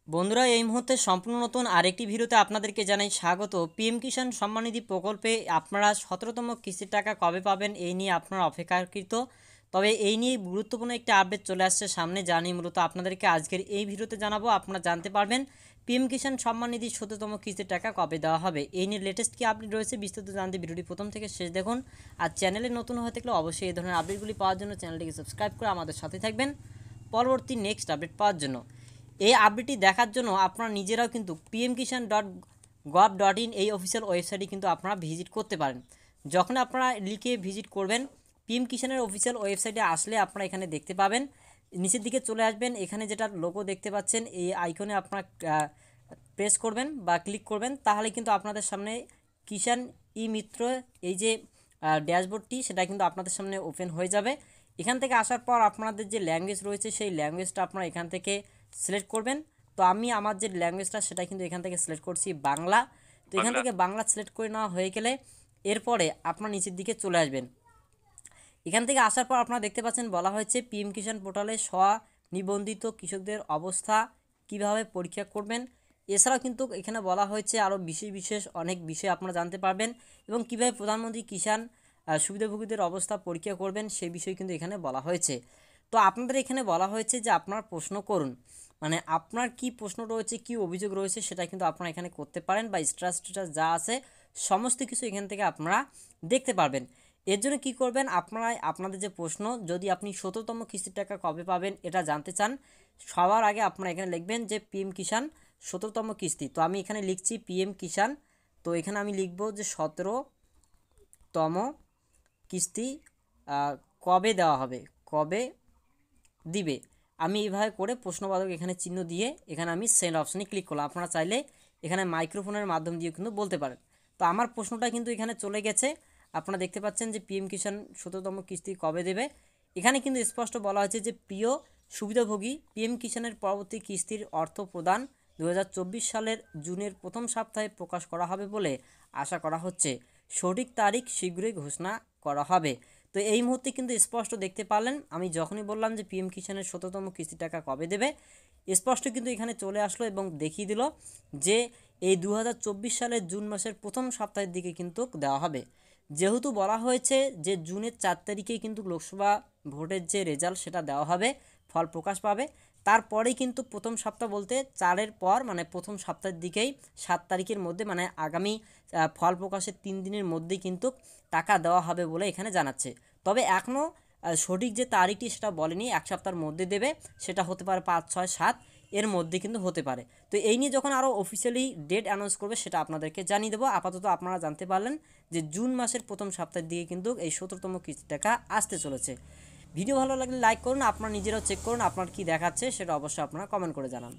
বন্ধুরা এই মুহূর্তে সম্পূর্ণ নতুন আরেকটি ভিডিওতে আপনাদেরকে জানাই স্বাগত। পিএম কিষাণ সম্মান নিধি প্রকল্পে আপনারা 17তম কিস্তির টাকা কবে পাবেন এই নিয়ে আপনারা অপেক্ষাকৃত। তবে এই নিয়ে গুরুত্বপূর্ণ একটি আপডেট চলে আসছে সামনে, জানি মূলত আপনাদেরকে আজকের এই ভিডিওতে জানাবো। আপনারা জানতে পারবেন পিএম কিষাণ সম্মান নিধির 17তম কিস্তির টাকা কবে দেওয়া হবে। এই নিয়ে লেটেস্ট কি আপডেট রয়েছে বিস্তারিত জানতে ভিডিওটি প্রথম থেকে শেষ দেখুন। আর চ্যানেলে নতুন হয়ে থাকলে অবশ্যই এই ধরনের আপডেটগুলি পাওয়ার জন্য চ্যানেলটিকে সাবস্ক্রাইব করে আমাদের সাথে থাকবেন পরবর্তী নেক্সট আপডেট পাওয়ার জন্য। এই আপডেটটি দেখার জন্য আপনারা নিজেরাও কিন্তু pmkishan.gov.in এই অফিসিয়াল ওয়েবসাইটে কিন্তু আপনারা ভিজিট করতে পারেন। যখন আপনারা লিখে ভিজিট করবেন পিএম কিষানের অফিসিয়াল ওয়েবসাইটে আসলে আপনারা এখানে দেখতে পাবেন, নিচের দিকে চলে আসবেন, এখানে যেটা লোগো দেখতে পাচ্ছেন এই আইকনে আপনারা প্রেস করবেন বা ক্লিক করবেন, তাহলে কিন্তু আপনাদের সামনে কিষাণ ই মিত্র এই যে ড্যাশবোর্ডটি সেটা কিন্তু আপনাদের সামনে ওপেন হয়ে যাবে। এখান থেকে আসার পর আপনাদের যে ল্যাঙ্গুয়েজ রয়েছে সেই ল্যাঙ্গুয়েজটা আপনারা এখান থেকে সিলেক্ট করবেন। তো আমি আমার যে ল্যাঙ্গুয়েজটা সেটা কিন্তু এখান থেকে সিলেক্ট করছি বাংলা। তো এখান থেকে বাংলা সিলেক্ট করে নেওয়া হয়ে গেলে এরপরে আপনার নিচের দিকে চলে আসবেন। এখান থেকে আসার পর আপনারা দেখতে পাচ্ছেন বলা হয়েছে পিএম কিষাণ পোর্টালে স্বনিবন্ধিত কৃষকদের অবস্থা কিভাবে পরীক্ষা করবেন। এছাড়াও কিন্তু এখানে বলা হয়েছে আরও বিশেষ অনেক বিষয় আপনারা জানতে পারবেন এবং কীভাবে প্রধানমন্ত্রী কিষাণ সুবিধাভোগীদের অবস্থা পরীক্ষা করবেন সেই বিষয় কিন্তু এখানে বলা হয়েছে। তো আপনাদের এখানে বলা হয়েছে যে আপনার প্রশ্ন করুন, মানে আপনার কি প্রশ্ন রয়েছে, কি অভিযোগ রয়েছে সেটা কিন্তু আপনারা এখানে করতে পারেন বা স্ট্যাটাস যা আছে সমস্ত কিছু এখান থেকে আপনারা দেখতে পারবেন। এর জন্য কী করবেন, আপনারা আপনাদের যে প্রশ্ন, যদি আপনি 17তম কিস্তির টাকা কবে পাবেন এটা জানতে চান, সবার আগে আপনারা এখানে লিখবেন যে পিএম কিষাণ 17তম কিস্তি। তো আমি এখানে লিখছি পিএম কিষাণ, তো এখানে আমি লিখব যে 17তম কিস্তি কবে দেওয়া হবে, কবে দিবে। আমি এইভাবে করে প্রশ্নবাচক এখানে চিহ্ন দিয়ে এখানে আমি সেন্ড অপশানে ক্লিক করলাম। আপনারা চাইলে এখানে মাইক্রোফোনের মাধ্যম দিয়ে কিন্তু বলতে পারেন। তো আমার প্রশ্নটা কিন্তু এখানে চলে গেছে। আপনারা দেখতে পাচ্ছেন যে পিএম কিষাণ 17তম কিস্তি কবে দেবে। এখানে কিন্তু স্পষ্ট বলা হয়েছে যে প্রিয় সুবিধাভোগী, পিএম কিষাণের পরবর্তী কিস্তির অর্থ প্রদান 2024 সালের জুনের প্রথম সপ্তাহে প্রকাশ করা হবে বলে আশা করা হচ্ছে। সঠিক তারিখ শীঘ্রই ঘোষণা করা হবে। তো এই মুহূর্তে কিন্তু স্পষ্ট দেখতে পারলেন, আমি যখনই বললাম যে পিএম কিষাণের 17তম কিস্তি টাকা কবে দেবে, স্পষ্ট কিন্তু এখানে চলে আসলো এবং দেখিয়ে দিল যে এই 2024 সালের জুন মাসের প্রথম সপ্তাহের দিকে কিন্তু দেওয়া হবে। যেহেতু বলা হয়েছে যে জুনের 4 তারিখেই কিন্তু লোকসভা ভোটের যে রেজাল্ট সেটা দেওয়া হবে, ফল প্রকাশ পাবে, তারপরেই কিন্তু প্রথম সপ্তাহ বলতে 4-এর পর মানে প্রথম সপ্তাহের দিকেই 7 তারিখের মধ্যে মানে আগামী ফল প্রকাশের 3 দিনের মধ্যেই কিন্তু টাকা দেওয়া হবে বলে এখানে জানাচ্ছে। তবে এখনও সঠিক যে তারিখটি সেটা বলেনি, এক সপ্তাহের মধ্যে দেবে, সেটা হতে পারে 5, 6, 7 এর মধ্যে কিন্তু হতে পারে। তো এই নিয়ে যখন আরও অফিসিয়ালি ডেট অ্যানাউন্স করবে সেটা আপনাদেরকে জানিয়ে দেবো। আপাতত আপনারা জানতে পারলেন যে জুন মাসের প্রথম সপ্তাহের দিকে কিন্তু এই 17তম কিস্তি টাকা আসতে চলেছে। ভিডিও ভালো লাগলে লাইক করুন, আপনারা নিজেরাও চেক করুন আপনার কি দেখাচ্ছে সেটা অবশ্যই আপনারা কমেন্ট করে জানান।